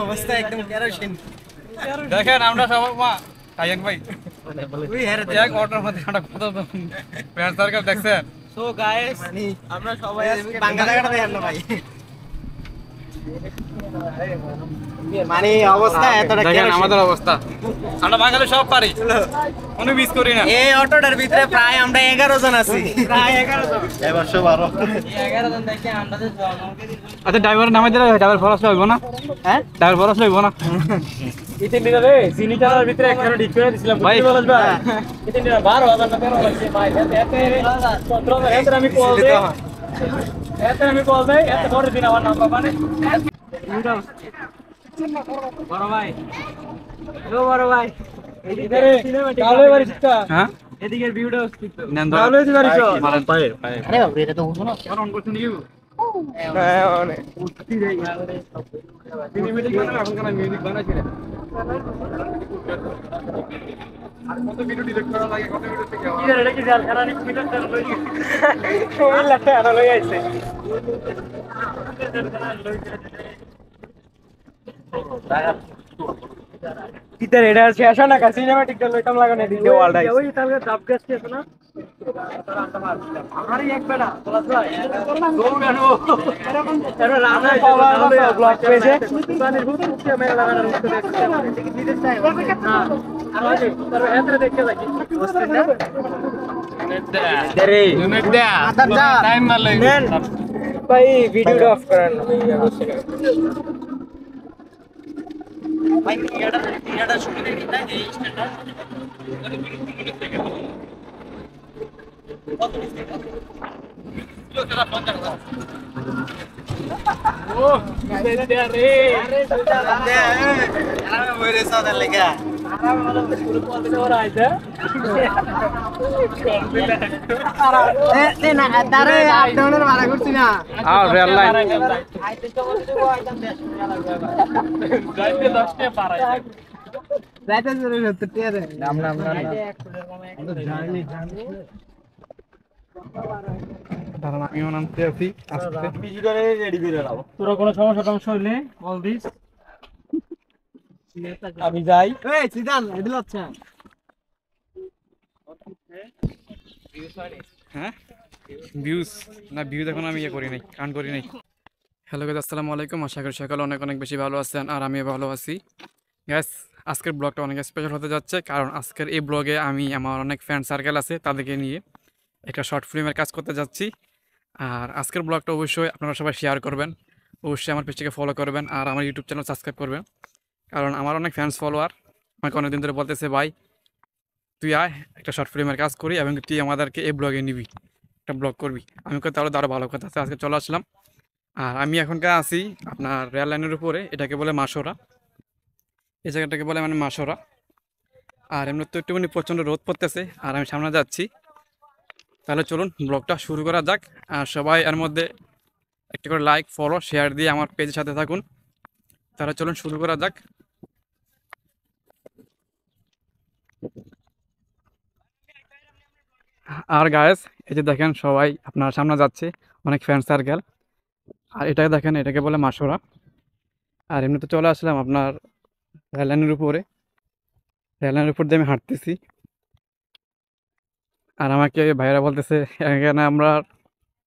অবস্থা একদম কেরোসিন। দেখেন আমরা সবাই মা কায়ান ভাই এক অটোর মধ্যে আমরা কত ফ্রেন্ড সার্কেল দেখছেন। সো গাইস আমরা সবাই আজকে বাংলা জায়গাটা দেখেন না ভাই, মানে অবস্থা এতটা দেখেন কেরোসিন। আমাদের অবস্থা, আমরা বাঙালি সব পারি, কোনো মিস করি না। এই অটোটার ভিতরে প্রায় আমরা 11 জন আছি, প্রায় 11 জন। এবার 12 11 জন দেখে আমরা যে আচ্ছা ড্রাইভারের নামে দিলে ড্রাইভার খরচ লাগবে না? হ্যাঁ ড্রাইভার খরচ লাগবে না? ইতিন দিন রে সিনিটার ভিতরে একখানে ঠিক করে দিছিলাম ভাই বলছ ভাই ইতিন দিন 12,000 না 13 লাগছে ভাই, এতে 17,000 এতে আমি কল দেই, এতে পরে দিন আমার নাম পাবানে বড় ভাই। ও বড় ভাই এদিকে সিনেমাটিক ভালো বাড়ি শিক্ষা। হ্যাঁ এদিকের ভিউটা অস্তিত্ব নেন ভালো হয়েছে বাড়ি সব। মারেন পায়ে পায়ে আরে বাবা এটা তো বুঝো না অন করছেন ইউ হ্যাঁ অনেক সিনেমেটিক বানান এখন কেন মিউজিক বানাইছি রে আর কত ভিডিও ডিলিট করা লাগে, কত ভিডিও থেকে কি রে এটা কি জাল খানা নি মিটার চাল লই ওই লাঠা আনা লই আইছে কিতার এটা শেষ না কা সিনেমাটিক টা লইতাম লাগানো দিতে ওয়ালটা ওই তাহলে ডাব গাছ আছে না আমারই এক বেটা চলা চলা গো গানো এর রানা পাওয়া ব্লক পেজে পানির বোতল দিয়ে মেলা লাগানোর মতো দেখতে দিতে চাই না আর ওই তার এন্ট্রি দেখতে লাগি রে ইউনিট দে টাইম না লাগে নেন ভাই ভিডিওটা অফ করেন ভাই এটা শুনে দেখি না এই স্ট্যান্ডার্ড ও দে রে আরে দুটা দে আরে বইরে সাদা লাগা আরে ভালো পুরো কল দিতে ওরা আইছে এ না দারে আপডাউনের মারা করছি না আর রেল লাইন আইতে তো বলতে ও আইতাম 100 টাকা লাগবে যাইতে 10 টাকা পারাই যাইতে জরুরি 70 টাকা দে নাম জানি দাঁড়ান আমিও নামতে আছি আস্তে ভিডিওটা রেডি করে নাও তোরা কোনো সমস্যা টমস্যা হইলে বল দিস আমি যাই এই সিদান এদিল আচ্ছা হ্যাঁ ভিউজ না ভিউজ এখন আমি ইয়ে করি নাই, কাউন্ট করি নাই। হ্যালো গাইস আসসালামু আলাইকুম, আশা করি সকালে অনেক অনেক বেশি ভালো আছেন আর আমিও ভালো আছি। গ্যাস আজকের ব্লগটা অনেক স্পেশাল হতে যাচ্ছে, কারণ আজকের এই ব্লগে আমি আমার অনেক ফ্রেন্ড সার্কেল আছে তাদেরকে নিয়ে একটা শর্ট ফিল্মের কাজ করতে যাচ্ছি। আর আজকের ব্লগটা অবশ্যই আপনারা সবাই শেয়ার করবেন, অবশ্যই আমার পেজটাকে ফলো করবেন আর আমার ইউটিউব চ্যানেল সাবস্ক্রাইব করবেন, কারণ আমার অনেক ফ্যান্স ফলোয়ার আমাকে অনেকদিন ধরে বলতেছে ভাই তুই আয় একটা শর্ট ফিল্মের কাজ করি এবং তুই আমাদেরকে এই ব্লগে নিবি, একটা ব্লগ করবি। আমি কই তাহলে আরও ভালো কথা আছে, আজকে চলে আসলাম। আর আমি এখনকার আছি আপনার রেল লাইনের উপরে, এটাকে বলে মাসোরা, এই জায়গাটাকে বলে মানে মাসোরা। আর এমনি তো একটুখানি প্রচণ্ড রোদ পড়তেছে আর আমি সামনে যাচ্ছি। তাহলে চলুন ব্লগটা শুরু করা যাক। আর সবাই এর মধ্যে একটা করে লাইক ফলো শেয়ার দিয়ে আমার পেজের সাথে থাকুন। তাহলে চলুন শুরু করা যাক। আর গায়েস এই যে দেখেন সবাই আপনার সামনে যাচ্ছে, অনেক ফ্রেন্ড সার্কেল। আর এটাকে দেখেন, এটাকে বলে মাসোরা। আর এমনিতে চলে আসলাম আপনার রেললাইনের উপরে, রেললাইনের উপর দিয়ে আমি হাঁটতেছি। আর আমাকে ভাইয়েরা বলতেছে এখানে আমরা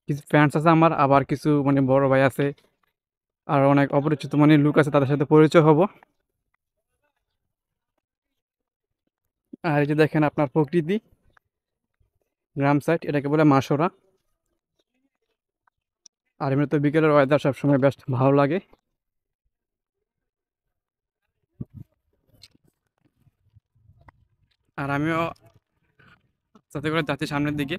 কিছু ফ্রেন্ডস আছে আমার, আবার কিছু মানে বড় ভাই আছে আর অনেক অপরিচিত মানে লোক আছে, তাদের সাথে পরিচয় হব। আর এই যে দেখেন আপনার প্রকৃতি, গ্রাম সাইড, এটাকে বলে মাসোরা। আর এমনিতে বিকেলের ওয়েদার সবসময় বেশ ভালো লাগে। আর আমিও সাথে করে যাচ্ছি সামনের দিকে।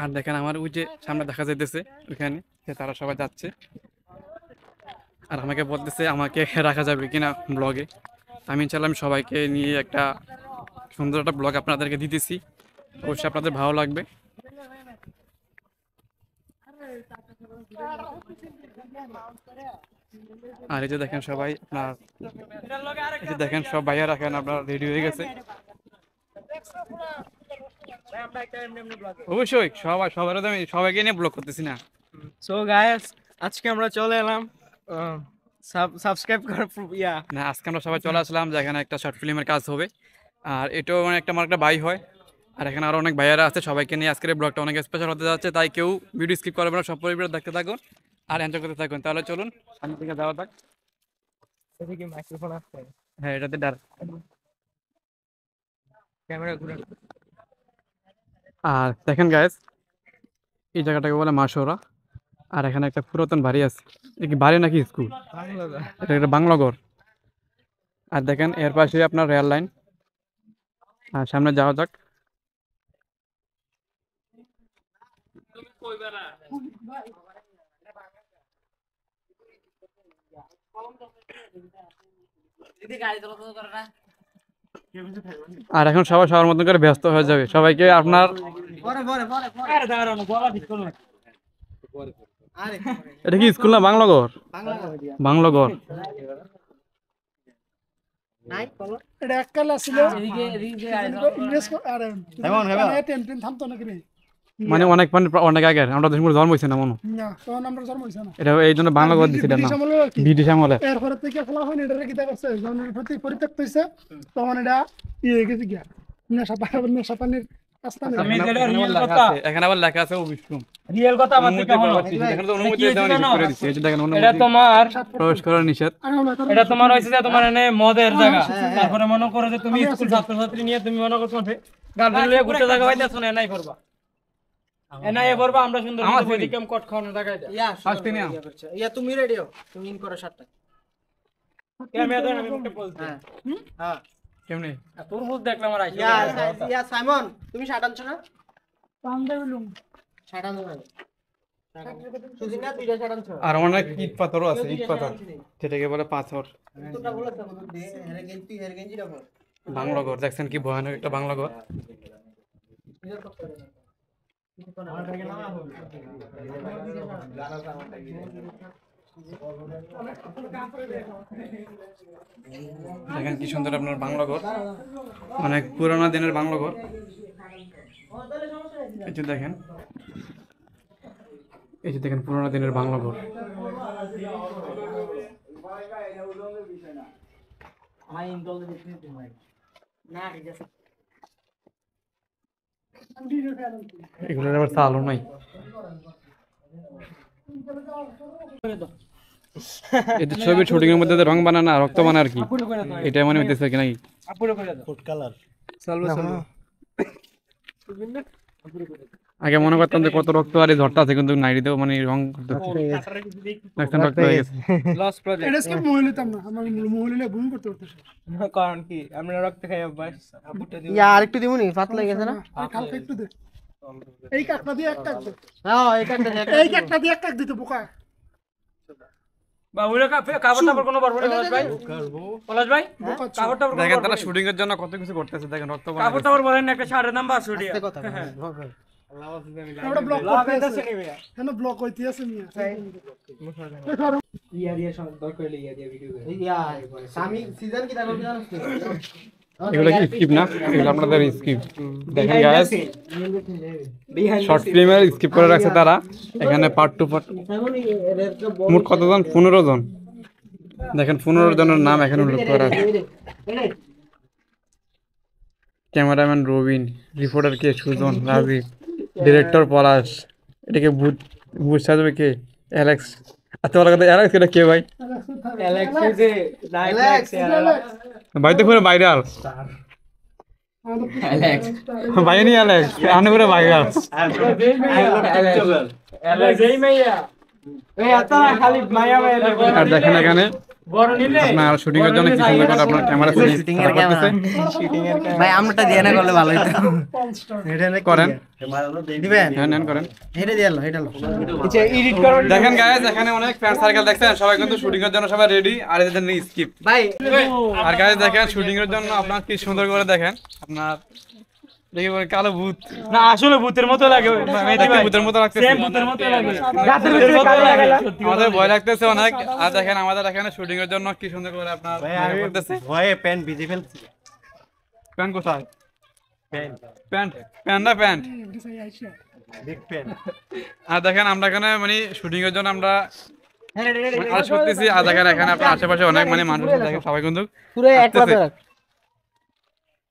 আর দেখেন আমার ওই যে সামনে দেখা যাইতেছে ওইখানে যে তারা সবাই যাচ্ছে। আর আমাকে বলতেছে আমাকে রাখা যাবে কিনা ব্লগে। আমি ইনশাল্লাহ আমি সবাইকে নিয়ে একটা সুন্দর একটা ব্লগ আপনাদেরকে দিতেছি, অবশ্যই আপনাদের ভালো লাগবে। আর এই যে দেখেন সবাই আপনার, এই যে দেখেন সব ভাইয়া রাখেন আপনার রেডি হয়ে গেছে। ভাই আমরা একটা এমনি এমনি ব্লগে। অবশ্যই সবারও তো আমি সবাইকে নিয়ে ব্লগ করতেছি না। সো গাইস আজকে আমরা চলে এলাম সাবস্ক্রাইব করার না, আজকে আমরা সবাই চলে আসলাম যেখানে একটা শর্ট ফিল্মের কাজ হবে। আর এটাও মানে আমার একটা ভাই হয়। আর এখানে আরো অনেক ভাইয়ারা আছে, সবাইকে নিয়ে আজকের ব্লগটা অনেক স্পেশাল হতে যাচ্ছে। তাই কেউ ভিডিও স্কিপ করবে না, সব পরিবার দেখতে থাকুন আর এনজয় করতে থাকুন। তাহলে চলুন সামনে থেকে যাওয়া থাক। এদিকে মাইক্রোফোন আছে, হ্যাঁ, এটাতে ডার। ক্যামেরা ঘুরে। আর দেখেন গাইস, এই জায়গাটাকে বলে মাসোরা। আর এখানে একটা পুরাতন বাড়ি আছে। এটা কি বাড়ি নাকি স্কুল? এটা একটা বাংলা ঘর। আর দেখেন এর পাশে আপনার রেল লাইন। আর সামনে যাওয়া যাক। আর এখন সবাই সবার মতন করে ব্যস্ত হয়ে যাবে, সবাইকে আপনার আরে দাঁড়ানো গলা ঠিক করুন। এটা কি স্কুল না বাংলা ঘর? বাংলা ঘর। এটা এককাল ছিল ইংরেজ আর টেন থামতো নাকি রে মানে অনেক আগে আমরা দেশের জন্ম হয়েছে না মনে হয়। না তখন আমরা জন্ম হইছে না এটা এই জন্য বাংলা ঘর দিছিল না, ব্রিটিশ আমলে। এরপরে থেকে খোলা হয়নি, এটা কি করছে জনের প্রতি পরিত্যক্ত হইছে, তখন এটা ইয়ে গেছে গিয়া নেশা পানির আস্তানে। আমি যেটা রিয়েল কথা, এখানে আবার লেখা আছে অবিশ্রম। রিয়েল কথা আমার থেকে হলো। এখানে তো অনুমতি দেওয়া নিষেধ করে দিচ্ছে। এই যে দেখেন এটা অনুমতি তোমার, প্রবেশ করা নিষেধ। এটা তোমার হইছে যে তোমার এনে মদের জায়গা। তারপরে মনে করো যে তুমি স্কুল ছাত্রছাত্রী নিয়ে তুমি মনে করছো গার্লফ্রেন্ড নিয়ে ঘুরতে জায়গা পাইতেছো না, এনাই করবা। এনাই করবা, আমরা সুন্দর আমার বডিক্যাম কট খাওয়ানোর জায়গায় দাও। আসতে নিয়ে ইয়া তুমি রেডিও, তুমি ইন করো শার্টটা। ক্যামেরা ধরে আমি মুখে বলছি। হ্যাঁ কেমনে তোর মুখ দেখলাম আর আইছে। ইয়া সাইমন, তুমি শার্ট আনছো না? পান্দে বলুম শার্ট আনো না, সুদিন না দুইটা শার্ট আনছো। আর অনেক ইট পাথরও আছে, ইট পাথর যেটাকে বলে পাথর। তোটা বলেছ দে হেরে গেঞ্জি রাখো। বাংলা ঘর দেখছেন কি ভয়ানক একটা বাংলা ঘর। দেখেন কি সুন্দর আপনার বাংলা ঘর, অনেক পুরানো দিনের বাংলা ঘর। এই যে দেখেন, এই যে দেখেন পুরানো দিনের বাংলা ঘর। এগুলোর আবার চালও নাই। এই যে ছবির শুটিং এর মধ্যে যে রং বানানা রক্ত বানা আর কি, এটা মনে হইতেছে কি নাকি? আপুরে করে দাও। Food colour. আগে মনে করতাম যে কত রক্ত আর এই ঝড়টা আছে, কিন্তু নাইরিতেও মানে রং করতেছে। দেখছেন রক্ত হয়ে গেছে। Loss project. এটা স্কেপ মহিলিতাম না, আমার মহিলা ভুল করতে পারতেছে কারণ কি আমরা রক্ত খাই অভ্যাস। আপুটা দিও। ইয়া আরেকটু দিমুনি, পাতলা গেছে না? কালকে একটু দে, এই কাকটা দিয়ে এক কাক দে, হ্যাঁ এটা এই কাকটা দিয়ে এক কাক দিতে বোকা। বাবুরে কাপড় টাপড় কোনো পারবো না পলাশ ভাই। পলাশ ভাই কাপড় টাপড় দেখেন তারা শুটিং এর জন্য কত কিছু করতেছে। দেখেন রক্ত বানা কাপড় টাপড় বলেন না, একটা শার্টের নাম বাস ওডিয়া। কথা আমরা ব্লক করতে আছে কেন, ব্লক হইতে আছে মিয়া। ইয়া সামি সিজন কি দেখো জানো? এগুলো কি স্কিপ না? এগুলো আপনাদের স্কিপ। দেখেন গাইস, শর্ট ফিল্মের স্কিপ করে রাখছে তারা। এখানে পার্ট টু পার্ট সাইমন এর মোট কতজন? 15 জন। দেখেন 15 জনের নাম এখানে উল্লেখ করা আছে। ক্যামেরাম্যান রবিন, রিপোর্টার কে সুজন, রাজীব, ডিরেক্টর পলাশ, এটাকে ভূত সাজবে কে? অ্যালেক্স। আচ্ছা বলা কথা, অ্যালেক্স এটা কে ভাই? অ্যালেক্স যে অ্যালেক্স ভাই তো পুরো ভাইরাল। ভাই নি অ্যালেক্স, আনে পুরো ভাইরাল। অ্যালেক্স এই মাইয়া এই এত খালি মাইয়া মাইয়া। আর দেখেন এখানে বড় নিলে আপনার শুটিং এর জন্য কি সুন্দর করে আপনার ক্যামেরা শুটিং এর ক্যামেরা। ভাই আমরাটা দিয়ে না করলে ভালো হতো। এটা না করেন। দিবেন? হ্যাঁ নেন করেন। এটা দিয়ে লো, এটা লো। আচ্ছা এডিট করো। দেখেন গাইস, এখানে অনেক ফ্রেন্ড সার্কেল দেখছেন, সবাই কিন্তু শুটিং এর জন্য সবাই রেডি। আর এদের জন্য স্কিপ। ভাই আর গাইস দেখেন শুটিং এর জন্য আপনার কি সুন্দর করে দেখেন আপনার দেখি বলে কালো ভূত। না আসলে ভূতের মতো লাগে মেহেদি দেখতে ভাই। ভূতের মতো লাগতেছে। সেম ভূতের মতো লাগে। রাতের ভিতরে কালো লাগে। আমাদের ভয় লাগতেছে অনেক। আর দেখেন আমাদের এখানে শুটিং এর জন্য কি সুন্দর করে আপনার করতেছে। ভয়ে প্যান্ট ভিজে ফেলছি। প্যান কোথায়? প্যান্ট প্যান্ট না প্যান্ট। আইসা আর দেখেন আমরা এখানে মানে শুটিং এর জন্য আমরা আজ করতেছি। আর দেখেন এখানে আপনার আশেপাশে অনেক মানে মানুষ দেখেন, সবাই কিন্তু পুরো এক আসতেছে। পাতা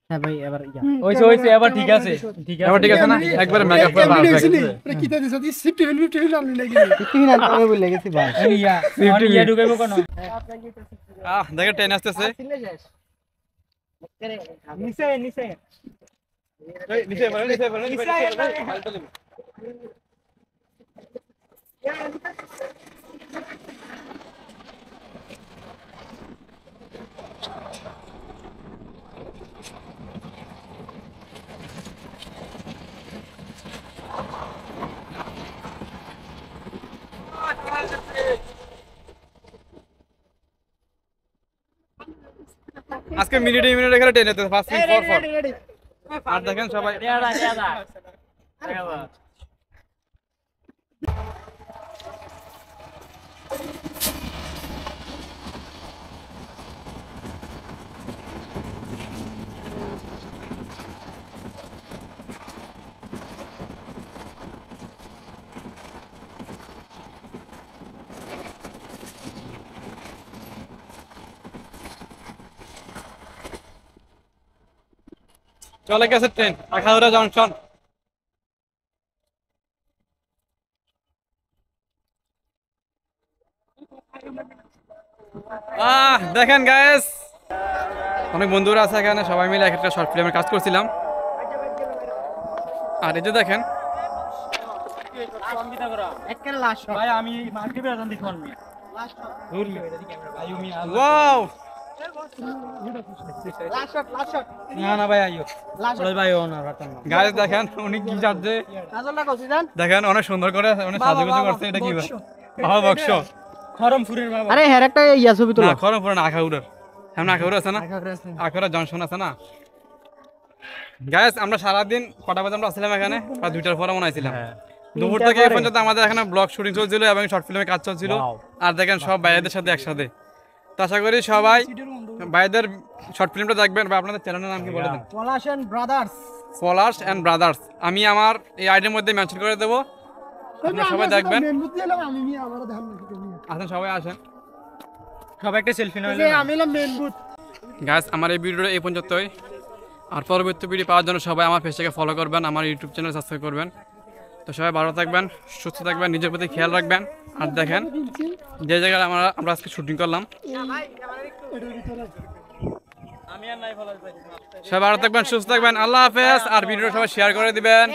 হ্যাঁ ভাই এবার হইছে এবার ঠিক আছে এবার ঠিক আছে না? একবারে মেকআপ করে ভিডিও perfect। ছিলি কিতা দিছ দি 50 আনলি নাকি তুই না আমি বলে গেছি ভাই ইয়া ঢুকাইবো কেন দেখেন ট্রেন আসতেছে। নিচে নিচে আজকে মিনিটে এখানে ট্রেন যেতে 5 মিনিট পর পর। আর দেখেন সবাই চলে গেছে ট্রেন আখাউড়া জংশন। দেখেন গাইস অনেক বন্ধুরা আছে এখানে, সবাই মিলে একটা শর্ট ফিল্মের কাজ করছিলাম। আর এই যে দেখেন ভাই আমি মার্কেটে আছেন দেখুন ওয়াও না না ভাই আইও ভাই ও না রাতান না গাইস দেখেন উনি কি যাচ্ছে, দেখেন অনেক সুন্দর করে উনি সাজুগুজু করছে। এটা কি বাবা বক্স খরমপুরের বাবা আরে হ্যাঁ একটা ইয়া ছবি না তোলা খরমপুর না আখাউড়ার, সামনে আখাউড়া আছে না, আখাউড়া জংশন আছে না। গাইস আমরা সারাদিন কটা বাজে আমরা আসছিলাম এখানে, প্রায় 2টার পরে মনে হয়েছিলাম। দুপুর থেকে এই পর্যন্ত আমাদের এখানে ব্লগ শুটিং চলছিল এবং শর্ট ফিল্মের কাজ চলছিল। আর দেখেন সব ভাইয়াদের সাথে একসাথে। তো আশা করি সবাই ভাইদের শর্ট ফিল্মটা দেখবেন। বা আপনাদের চ্যানেলের নাম কি বলে দেন? Palash and brothers. Palash and brothers. আমি আমার এই আইডির মধ্যে মেনশন করে দেবো, আপনারা সবাই দেখবেন। মেনবুত দিলাম আমি মি আমারও দেখাম নাকি আসেন সবাই আসেন। সবাই একটা সেলফি নাও আমি হলাম মেনবুত গাইস আমার এই ভিডিওটা এই পর্যন্তই। আর পরবর্তী ভিডিও পাওয়ার জন্য সবাই আমার পেজটাকে ফলো করবেন, আমার ইউটিউব চ্যানেল সাবস্ক্রাইব করবেন। তো সবাই ভালো থাকবেন, সুস্থ থাকবেন, নিজের প্রতি খেয়াল রাখবেন। আর দেখেন যে জায়গায় আমরা আজকে শুটিং করলাম, সবাই ভালো থাকবেন, সুস্থ থাকবেন। আল্লাহ হাফেজ। আর ভিডিওটা সবাই শেয়ার করে দিবেন।